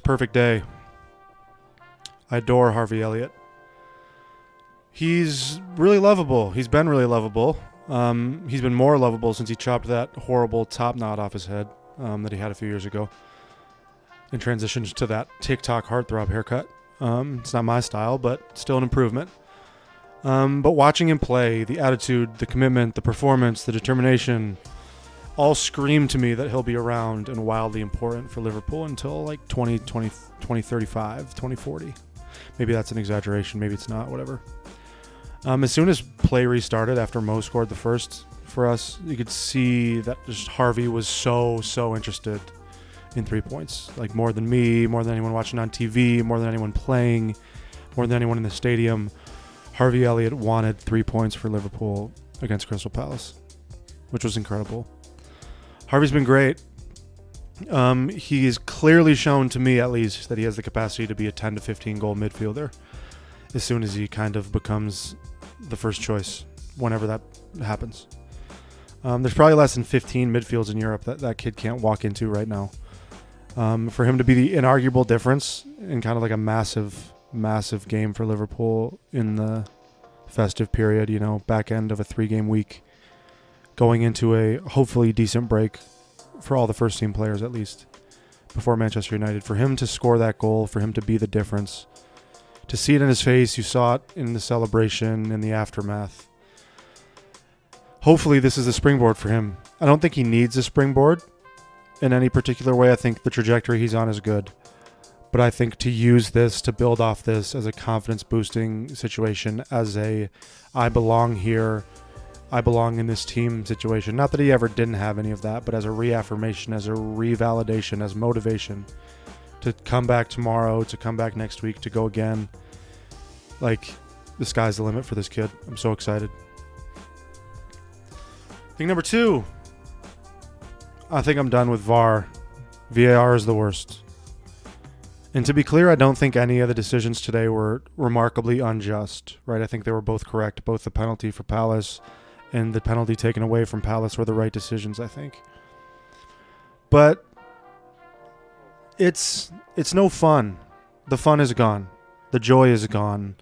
perfect day. I adore Harvey Elliot. He's really lovable. He's been really lovable. He's been more lovable since he chopped that horrible top knot off his head that he had a few years ago and transitioned to that TikTok heartthrob haircut. It's not my style, but still an improvement. But watching him play, the attitude, the commitment, the performance, the determination, all scream to me that he'll be around and wildly important for Liverpool until like 2035, 2040. Maybe that's an exaggeration. Maybe it's not, whatever. As soon as play restarted after Mo scored the first for us, you could see that just Harvey was so interested in 3 points. Like more than me, more than anyone watching on TV, more than anyone playing, more than anyone in the stadium. Harvey Elliot wanted 3 points for Liverpool against Crystal Palace, which was incredible. Harvey's been great. He's clearly shown to me, at least, that he has the capacity to be a 10 to 15 goal midfielder as soon as he kind of becomes the first choice, whenever that happens. There's probably less than 15 midfields in Europe that kid can't walk into right now. For him to be the inarguable difference in kind of like a massive game for Liverpool in the festive period, back end of a 3-game week, going into a hopefully decent break for all the first team players at least before Manchester United. For him to score that goal, for him to be the difference, to see it in his face, you saw it in the celebration, in the aftermath. Hopefully this is a springboard for him. I don't think he needs a springboard in any particular way. I think the trajectory he's on is good. But I think to use this, to build off this as a confidence-boosting situation, as a I belong here, I belong in this team situation. Not that he ever didn't have any of that, but as a reaffirmation, as a revalidation, as motivation to come back tomorrow, to come back next week, to go again. Like, the sky's the limit for this kid. I'm so excited. Thing number 2. I think I'm done with VAR. VAR is the worst. And to be clear, I don't think any of the decisions today were remarkably unjust, right? I think they were both correct. Both the penalty for Palace and the penalty taken away from Palace were the right decisions, I think. But it's no fun. The fun is gone. The joy is gone.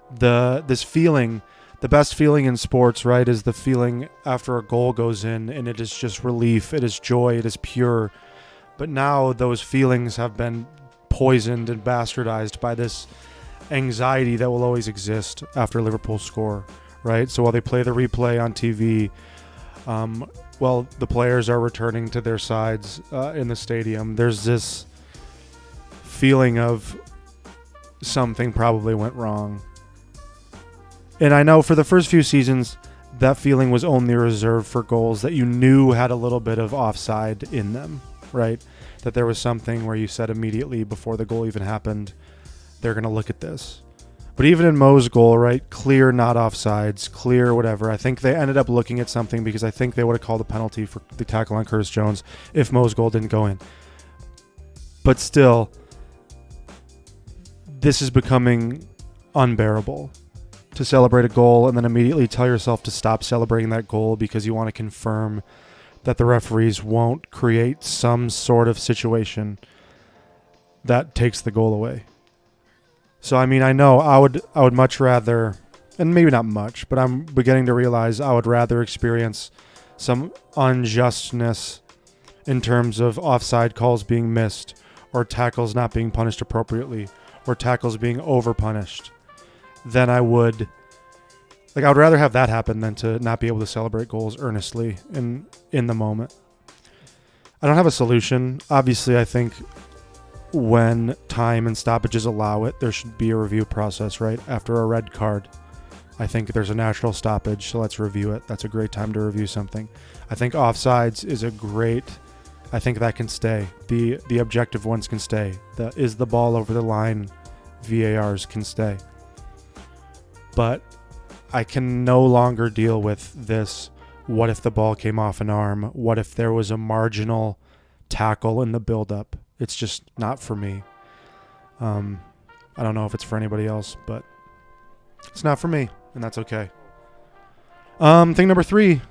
This feeling, the best feeling in sports, right, is the feeling after a goal goes in, and it is just relief. It is joy. It is pure. But now those feelings have been poisoned and bastardized by this anxiety that will always exist after Liverpool score, right? So while they play the replay on TV, while the players are returning to their sides in the stadium, there's this feeling of something probably went wrong. And I know for the first few seasons, that feeling was only reserved for goals that you knew had a little bit of offside in them, right? That there was something where you said immediately before the goal even happened, they're going to look at this. But even in Mo's goal, right, clear not offsides, clear whatever, I think they ended up looking at something because I think they would have called a penalty for the tackle on Curtis Jones if Mo's goal didn't go in. But still, this is becoming unbearable. To celebrate a goal and then immediately tell yourself to stop celebrating that goal because you want to confirm that the referees won't create some sort of situation that takes the goal away. So, I mean, I know I would much rather, and maybe not much, but I'm beginning to realize I would rather experience some unjustness in terms of offside calls being missed or tackles not being punished appropriately or tackles being overpunished than I would. Like, I would rather have that happen than to not be able to celebrate goals earnestly in the moment. I don't have a solution. Obviously, I think when time and stoppages allow it, there should be a review process, right? After a red card, I think there's a natural stoppage, so let's review it. That's a great time to review something. I think offsides is I think that can stay. The objective ones can stay. Is the ball over the line? VARs can stay. But I can no longer deal with this. What if the ball came off an arm? What if there was a marginal tackle in the build-up? It's just not for me. I don't know if it's for anybody else, but it's not for me, and that's okay. Thing number 3,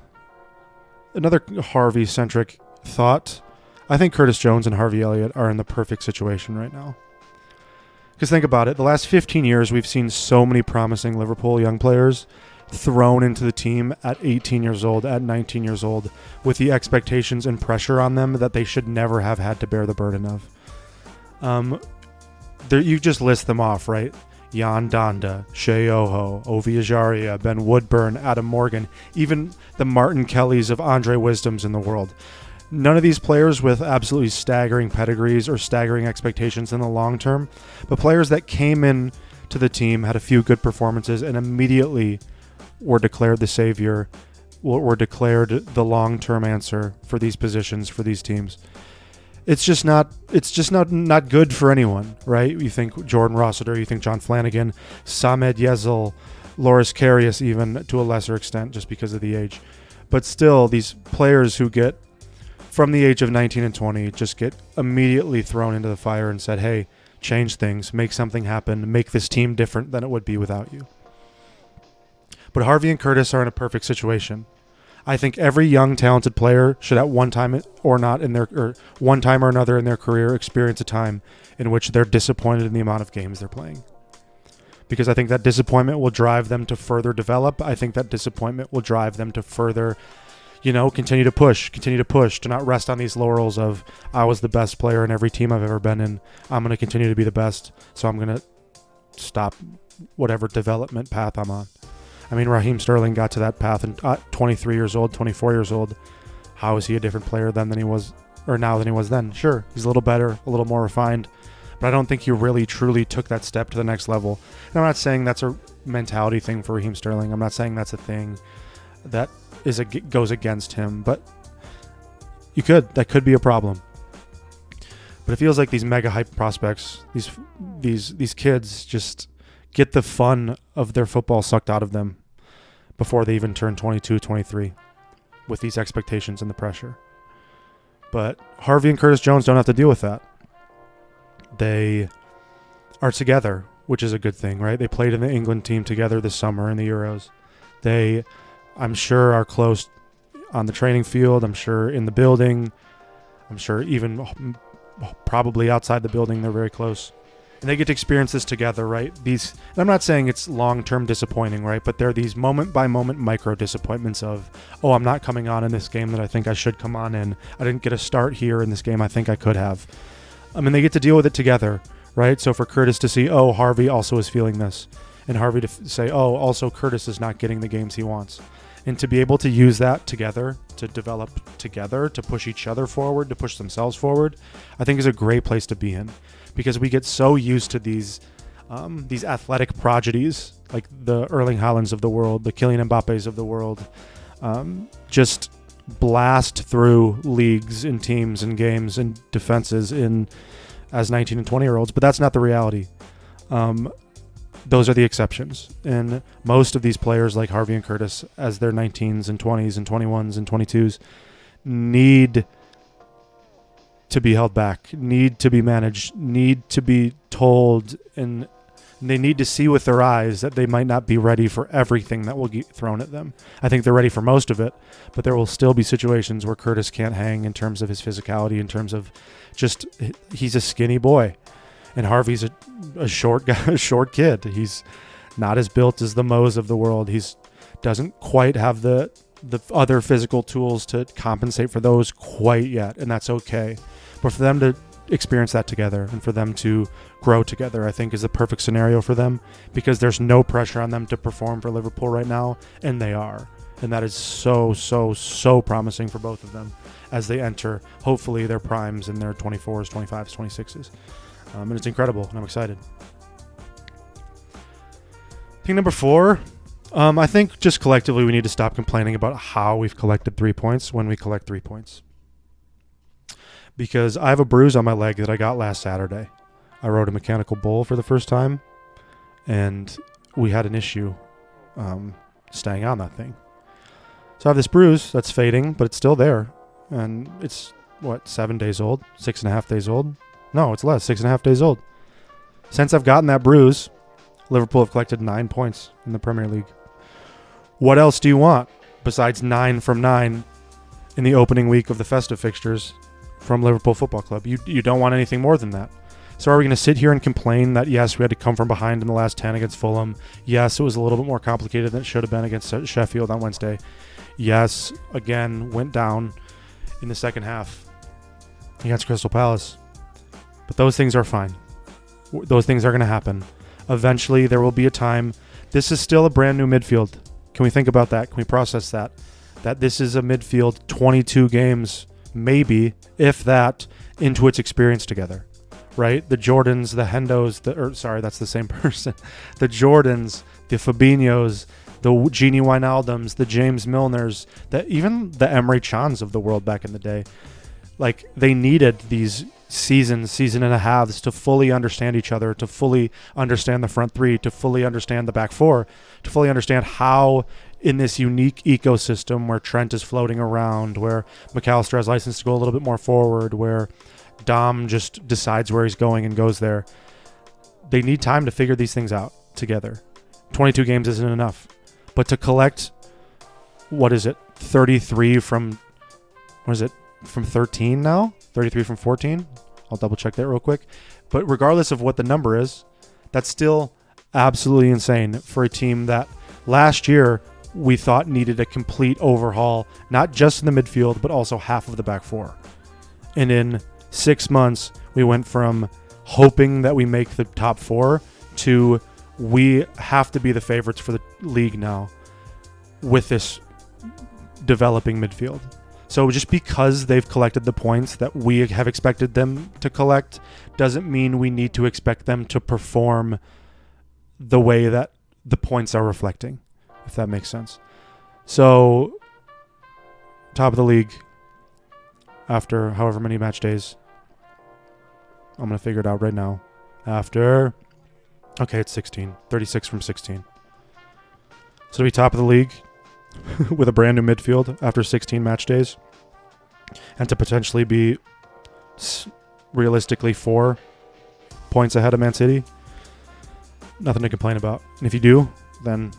another Harvey-centric thought. I think Curtis Jones and Harvey Elliot are in the perfect situation right now. Because think about it. The last 15 years, we've seen so many promising Liverpool young players thrown into the team at 18 years old, at 19 years old, with the expectations and pressure on them that they should never have had to bear the burden of. You just list them off, right? Jan Donda, Shea Oho, Ovi Ajaria, Ben Woodburn, Adam Morgan, even the Martin Kellys of Andre Wisdoms in the world. None of these players with absolutely staggering pedigrees or staggering expectations in the long term, but players that came in to the team, had a few good performances, and immediately were declared the savior, were declared the long-term answer for these positions, for these teams. It's just not good for anyone, right? You think Jordan Rossiter, you think John Flanagan, Samed Yezel, Loris Karius even to a lesser extent just because of the age. But still, these players who get from the age of 19 and 20 just get immediately thrown into the fire and said, hey, change things, make something happen, make this team different than it would be without you. But Harvey and Curtis are in a perfect situation. I think every young, talented player should at one time or another in their career experience a time in which they're disappointed in the amount of games they're playing. Because I think that disappointment will drive them to further develop. I think that disappointment will drive them to further, continue to push, to not rest on these laurels of, I was the best player in every team I've ever been in. I'm going to continue to be the best, so I'm going to stop whatever development path I'm on. I mean, Raheem Sterling got to that path at 23 years old, 24 years old. How is he a different player now than he was then? Sure, he's a little better, a little more refined, but I don't think he really truly took that step to the next level. And I'm not saying that's a mentality thing for Raheem Sterling. I'm not saying that's a thing that goes against him, but that could be a problem. But it feels like these mega hype prospects, these kids just get the fun of their football sucked out of them before they even turn 22, 23 with these expectations and the pressure. But Harvey and Curtis Jones don't have to deal with that. They are together, which is a good thing, right? They played in the England team together this summer in the Euros. They, I'm sure, are close on the training field. I'm sure in the building. I'm sure even probably outside the building they're very close. And they get to experience this together, right? And I'm not saying it's long-term disappointing, right? But they're these moment-by-moment micro-disappointments of, oh, I'm not coming on in this game that I think I should come on in. I didn't get a start here in this game I think I could have. I mean, they get to deal with it together, right? So for Curtis to see, oh, Harvey also is feeling this. And Harvey to say, oh, also Curtis is not getting the games he wants. And to be able to use that together, to develop together, to push each other forward, to push themselves forward, I think is a great place to be in. Because we get so used to these athletic prodigies, like the Erling Haalands of the world, the Kylian Mbappes of the world, just blast through leagues and teams and games and defenses as 19 and 20-year-olds. But that's not the reality. Those are the exceptions. And most of these players like Harvey and Curtis, as their 19s and 20s and 21s and 22s, need to be held back, need to be managed, need to be told, and they need to see with their eyes that they might not be ready for everything that will get thrown at them. I think they're ready for most of it, but there will still be situations where Curtis can't hang in terms of his physicality, in terms of just he's a skinny boy, and Harvey's a short guy, a short kid. He's not as built as the Moes of the world. He's doesn't quite have the other physical tools to compensate for those quite yet, and that's okay. But for them to experience that together and for them to grow together, I think is the perfect scenario for them, because there's no pressure on them to perform for Liverpool right now, and they are. And that is so, so, so promising for both of them as they enter, hopefully, their primes in their 24s, 25s, 26s. And it's incredible, and I'm excited. Thing number 4, I think just collectively we need to stop complaining about how we've collected 3 points when we collect 3 points. Because I have a bruise on my leg that I got last Saturday. I rode a mechanical bull for the first time, and we had an issue staying on that thing. So I have this bruise that's fading, but it's still there. And it's, 7 days old? 6.5 days old? No, it's less, 6.5 days old. Since I've gotten that bruise, Liverpool have collected 9 points in the Premier League. What else do you want besides 9 from 9 in the opening week of the festive fixtures from Liverpool Football Club? You don't want anything more than that. So are we going to sit here and complain that, yes, we had to come from behind in the last 10 against Fulham? Yes, it was a little bit more complicated than it should have been against Sheffield on Wednesday. Yes, again, went down in the second half against Crystal Palace. But those things are fine. Those things are going to happen. Eventually, there will be a time. This is still a brand new midfield. Can we think about that? Can we process that? That this is a midfield 22 games, maybe, if that, into its experience together. Right? The Jordans, the Hendos, that's the same person. The Jordans, the Fabinhos, the Gini Wijnaldums, the James Milners, even the Emre Cans of the world back in the day. Like, they needed these season and a halves to fully understand each other, to fully understand the front three, to fully understand the back four, to fully understand how in this unique ecosystem where Trent is floating around, where McAllister has license to go a little bit more forward, where Dom just decides where he's going and goes there. They need time to figure these things out together. 22 games isn't enough. But to collect, 33 from 13 now? 33 from 14? I'll double check that real quick. But regardless of what the number is, that's still absolutely insane for a team that last year we thought needed a complete overhaul, not just in the midfield, but also half of the back four. And in 6 months, we went from hoping that we make the top four to we have to be the favorites for the league now with this developing midfield. So just because they've collected the points that we have expected them to collect doesn't mean we need to expect them to perform the way that the points are reflecting, if that makes sense. So, top of the league after however many match days. I'm going to figure it out right now. It's 16. 36 from 16. So to be top of the league with a brand new midfield after 16 match days, and to potentially be realistically 4 points ahead of Man City, nothing to complain about. And if you do, then,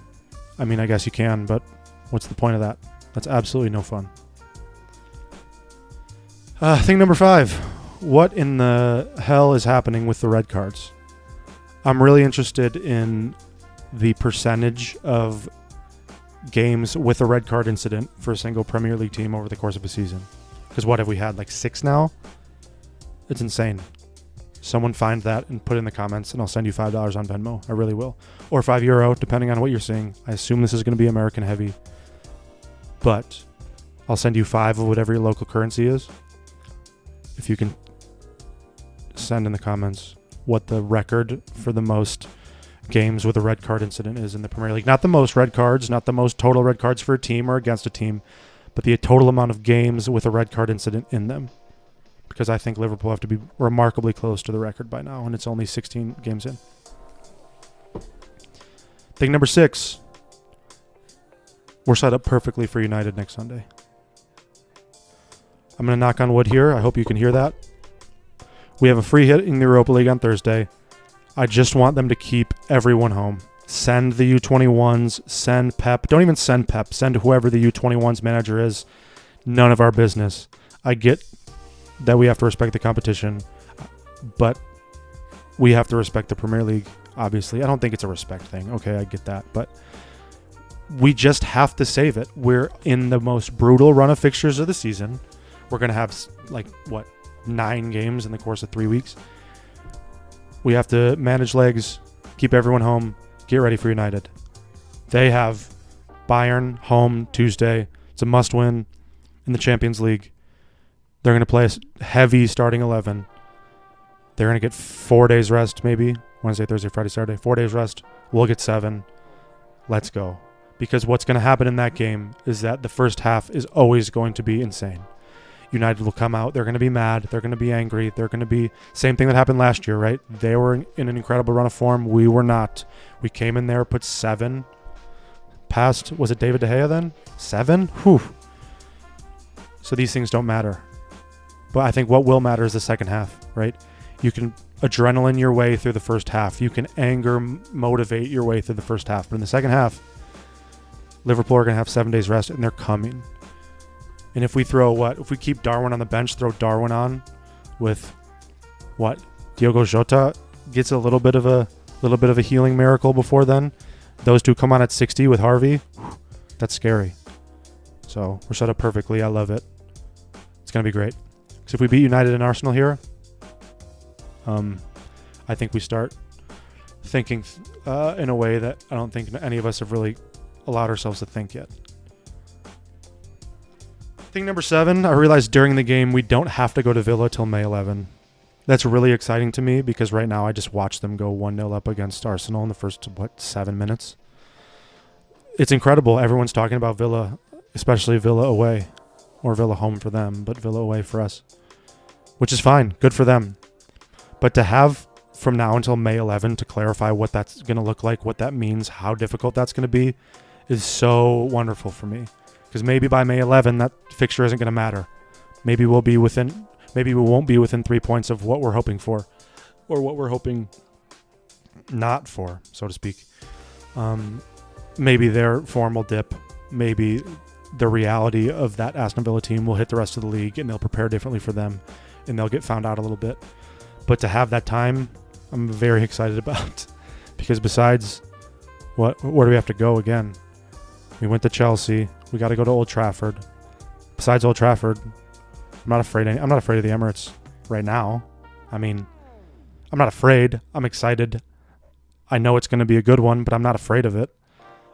I guess you can, but what's the point of that? That's absolutely no fun. Thing number 5. What in the hell is happening with the red cards? I'm really interested in the percentage of games with a red card incident for a single Premier League team over the course of a season. Because what have we had, 6 now? It's insane. Someone find that and put it in the comments, and I'll send you $5 on Venmo. I really will. Or €5, depending on what you're seeing. I assume this is going to be American heavy. But I'll send you 5 of whatever your local currency is. If you can send in the comments what the record for the most games with a red card incident is in the Premier League. Not the most red cards, not the most total red cards for a team or against a team, but the total amount of games with a red card incident in them. Because I think Liverpool have to be remarkably close to the record by now, and it's only 16 games in. Thing number 6. We're set up perfectly for United next Sunday. I'm going to knock on wood here. I hope you can hear that. We have a free hit in the Europa League on Thursday. I just want them to keep everyone home. Send the U21s. Send Pep. Don't even send Pep. Send whoever the U21s manager is. None of our business. I get that we have to respect the competition, but we have to respect the Premier League, obviously. I don't think it's a respect thing. Okay, I get that. But we just have to save it. We're in the most brutal run of fixtures of the season. We're going to have, 9 games in the course of 3 weeks. We have to manage legs, keep everyone home, get ready for United. They have Bayern home Tuesday. It's a must-win in the Champions League. They're going to play a heavy starting 11. They're going to get 4 days rest, maybe. Wednesday, Thursday, Friday, Saturday. 4 days rest. We'll get 7. Let's go. Because what's going to happen in that game is that the first half is always going to be insane. United will come out. They're going to be mad. They're going to be angry. They're going to be... Same thing that happened last year, right? They were in an incredible run of form. We were not. We came in there, put 7 past... Was it David De Gea then? 7? Whew. So these things don't matter. But I think what will matter is the second half, right? You can adrenaline your way through the first half. You can anger motivate your way through the first half. But in the second half, Liverpool are going to have 7 days rest, and they're coming. And if we throw if we keep Darwin on the bench, throw Darwin on with Diogo Jota gets a little bit of a healing miracle before then. Those two come on at 60 with Harvey. That's scary. So we're set up perfectly. I love it. It's going to be great. Because if we beat United and Arsenal here, I think we start thinking in a way that I don't think any of us have really allowed ourselves to think yet. Thing number 7, I realized during the game we don't have to go to Villa till May 11. That's really exciting to me because right now I just watched them go 1-0 up against Arsenal in the first, 7 minutes. It's incredible. Everyone's talking about Villa, especially Villa away, or Villa home for them, but Villa away for us, which is fine. Good for them. But to have from now until May 11 to clarify what that's going to look like, what that means, how difficult that's going to be, is so wonderful for me. Because maybe by May 11, that fixture isn't going to matter. Maybe we won't be within 3 points of what we're hoping for, or what we're hoping not for, so to speak. Maybe their form will dip. Maybe the reality of that Aston Villa team will hit the rest of the league, and they'll prepare differently for them, and they'll get found out a little bit. But to have that time, I'm very excited about, because besides, where do we have to go again? We went to Chelsea. We got to go to Old Trafford. Besides Old Trafford, I'm not afraid of the Emirates right now. I mean, I'm not afraid. I'm excited. I know it's going to be a good one, but I'm not afraid of it.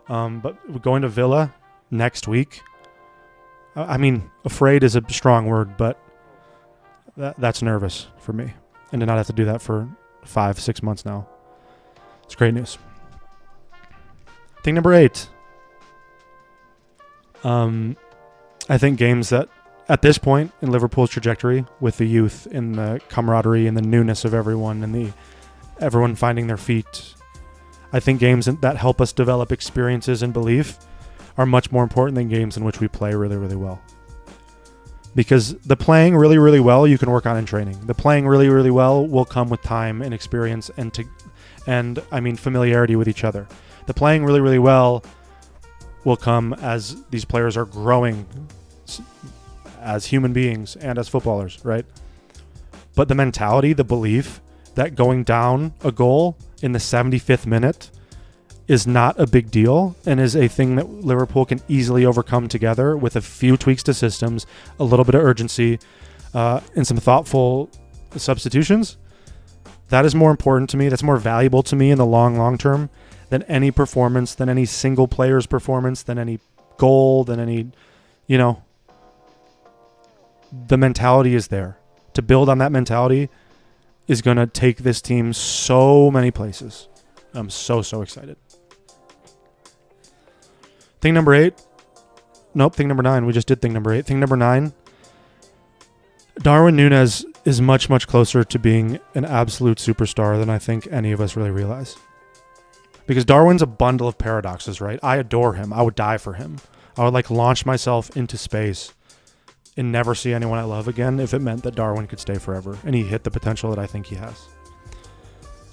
But going to Villa next week, I mean, afraid is a strong word, but that's nervous for me. And to not have to do that for 5-6 months now. It's great news. Thing number 8. I think games that, at this point in Liverpool's trajectory, with the youth and the camaraderie and the newness of everyone and everyone finding their feet, I think games that help us develop experiences and belief are much more important than games in which we play really, really well. Because the playing really, really well, you can work on in training. The playing really, really well will come with time and experience and familiarity with each other. The playing really, really well will come as these players are growing as human beings and as footballers, right? But the mentality, the belief that going down a goal in the 75th minute is not a big deal and is a thing that Liverpool can easily overcome together with a few tweaks to systems, a little bit of urgency, and some thoughtful substitutions. That is more important to me. That's more valuable to me in the long term than any performance, than any single player's performance, than any goal, than any, the mentality is there. To build on that mentality is going to take this team so many places. I'm so excited. Thing number 8. Nope, thing number 9. We just did thing number 8. Thing number 9. Darwin Núñez is much closer to being an absolute superstar than I think any of us really realize. Because Darwin's a bundle of paradoxes, right? I adore him. I would die for him. I would launch myself into space and never see anyone I love again if it meant that Darwin could stay forever and he hit the potential that I think he has.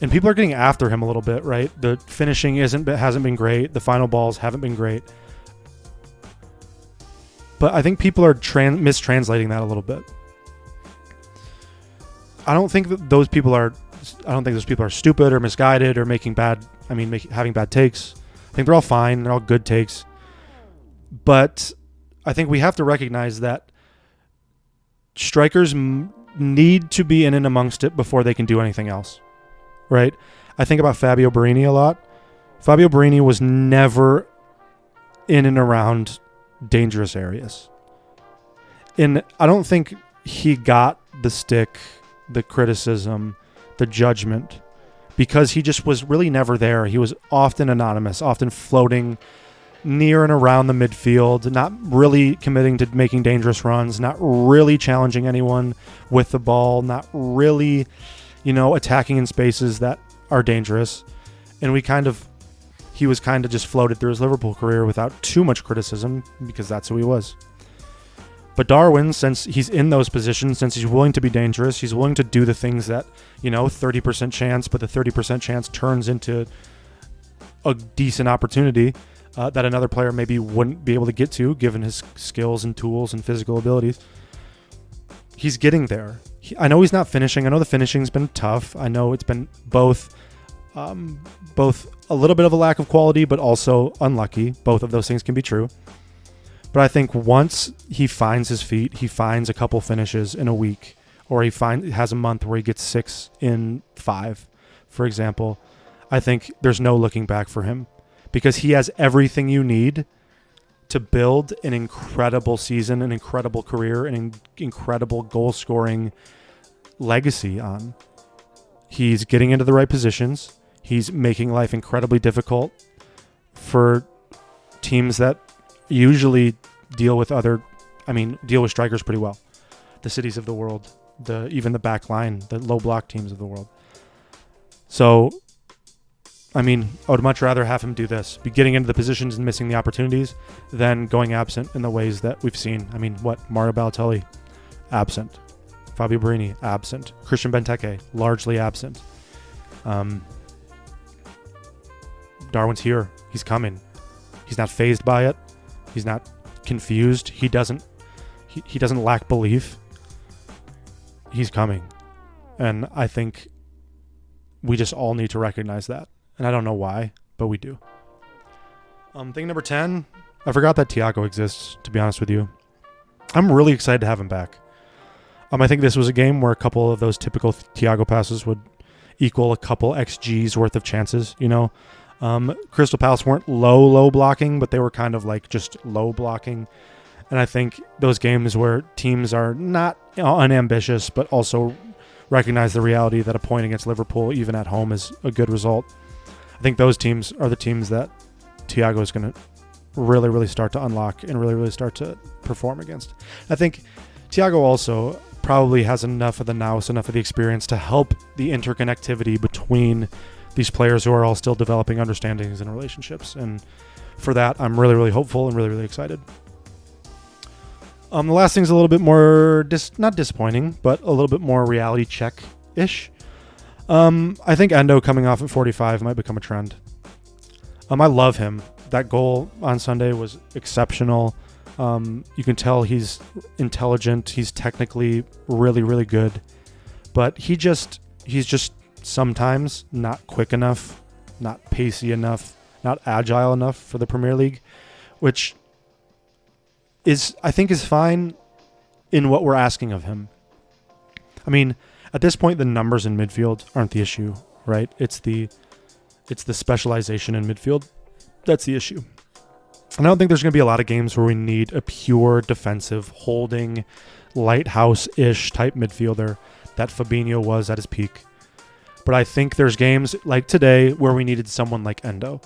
And people are getting after him a little bit, right? The finishing hasn't been great. The final balls haven't been great. But I think people are mistranslating that a little bit. I don't think those people are stupid or misguided or having bad takes. I think they're all fine. They're all good takes. But I think we have to recognize that strikers need to be in and amongst it before they can do anything else, right? I think about Fabio Borini a lot. Fabio Borini was never in and around dangerous areas. And I don't think he got the stick, the criticism, the judgment, because he just was really never there. He was often anonymous, often floating near and around the midfield, not really committing to making dangerous runs, not really challenging anyone with the ball, not really, attacking in spaces that are dangerous. And he was kind of just floated through his Liverpool career without too much criticism because that's who he was. But Darwin, since he's in those positions, since he's willing to be dangerous, he's willing to do the things that, 30% chance, but the 30% chance turns into a decent opportunity that another player maybe wouldn't be able to get to given his skills and tools and physical abilities. He's getting there. I know he's not finishing. I know the finishing's been tough. I know it's been both a little bit of a lack of quality, but also unlucky. Both of those things can be true. But I think once he finds his feet, he finds a couple finishes in a week, or has a month where he gets 6 in 5, for example, I think there's no looking back for him, because he has everything you need to build an incredible season, an incredible career, an incredible goal-scoring legacy on. He's getting into the right positions. He's making life incredibly difficult for teams that usually deal with strikers pretty well. The Cities of the world, even the back line, the low block teams of the world. So, I would much rather have him do this, be getting into the positions and missing the opportunities, than going absent in the ways that we've seen. Mario Balotelli, absent. Fabio Borini, absent. Christian Benteke, largely absent. Darwin's here. He's coming. He's not fazed by it. He's not confused. He doesn't lack belief. He's coming. And I think we just all need to recognize that. And I don't know why, but we do. Thing number 10, I forgot that Thiago exists, to be honest with you. I'm really excited to have him back. I think this was a game where a couple of those typical Thiago passes would equal a couple XG's worth of chances, Crystal Palace weren't low blocking, but they were kind of like just low blocking. And I think those games where teams are not unambitious, but also recognize the reality that a point against Liverpool, even at home, is a good result. I think those teams are the teams that Thiago is going to really, really start to unlock and really, really start to perform against. I think Thiago also probably has enough of the nous, enough of the experience to help the interconnectivity between these players who are all still developing understandings and relationships. And for that, I'm really, really hopeful and really, really excited. The last thing's a little bit more, not disappointing, but a little bit more reality check-ish. I think Endo coming off at 45 might become a trend. I love him. That goal on Sunday was exceptional. You can tell he's intelligent. He's technically really, really good. But he's just sometimes not quick enough, not pacey enough, not agile enough for the Premier League, which I think is fine in what we're asking of him. At this point, the numbers in midfield aren't the issue, right? It's the specialization in midfield that's the issue. And I don't think there's going to be a lot of games where we need a pure defensive, holding, lighthouse-ish type midfielder that Fabinho was at his peak. But I think there's games like today where we needed someone like Endo.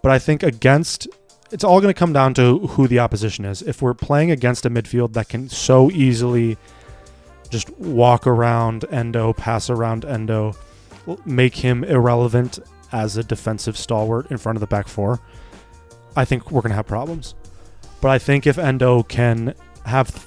But I think it's all going to come down to who the opposition is. If we're playing against a midfield that can so easily just walk around Endo, pass around Endo, make him irrelevant as a defensive stalwart in front of the back four, I think we're going to have problems. But I think if Endo can have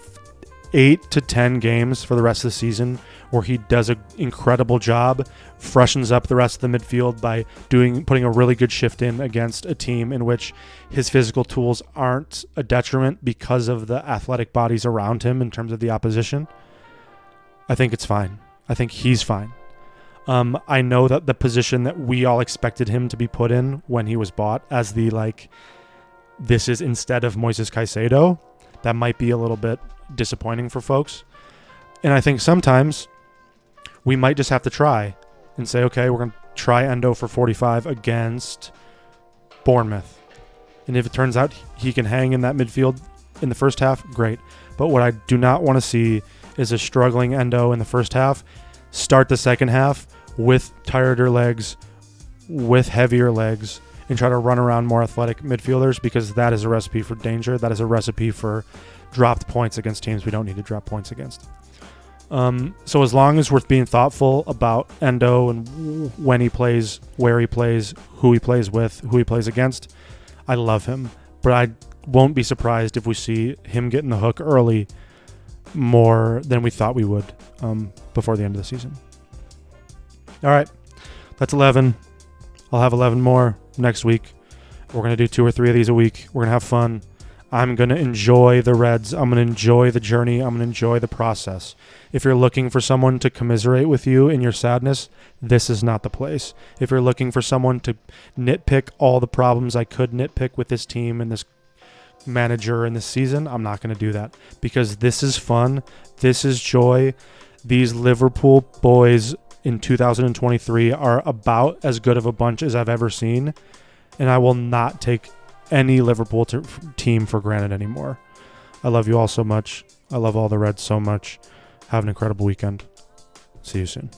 8 to 10 games for the rest of the season where he does an incredible job, freshens up the rest of the midfield by putting a really good shift in against a team in which his physical tools aren't a detriment because of the athletic bodies around him in terms of the opposition, I think it's fine. I think he's fine. I know that the position that we all expected him to be put in when he was bought as this is instead of Moises Caicedo, that might be a little bit disappointing for folks. And I think sometimes we might just have to try and say, okay, we're going to try Endo for 45 against Bournemouth. And if it turns out he can hang in that midfield in the first half, great. But what I do not want to see is a struggling Endo in the first half, start the second half with tireder legs, with heavier legs, and try to run around more athletic midfielders, because that is a recipe for danger. That is a recipe for dropped points against teams we don't need to drop points against. So as long as we're being thoughtful about Endo and when he plays, where he plays, who he plays with, who he plays against, I love him. But I won't be surprised if we see him getting the hook early more than we thought we would before the end of the season. All right, that's 11. I'll have 11 more next week. We're going to do 2 or 3 of these a week. We're going to have fun. I'm going to enjoy the Reds. I'm going to enjoy the journey. I'm going to enjoy the process. If you're looking for someone to commiserate with you in your sadness, this is not the place. If you're looking for someone to nitpick all the problems I could nitpick with this team and this manager in this season, I'm not going to do that, because this is fun. This is joy. These Liverpool boys in 2023 are about as good of a bunch as I've ever seen, and I will not take any Liverpool team for granted anymore. I love you all so much. I love all the Reds so much. Have an incredible weekend. See you soon.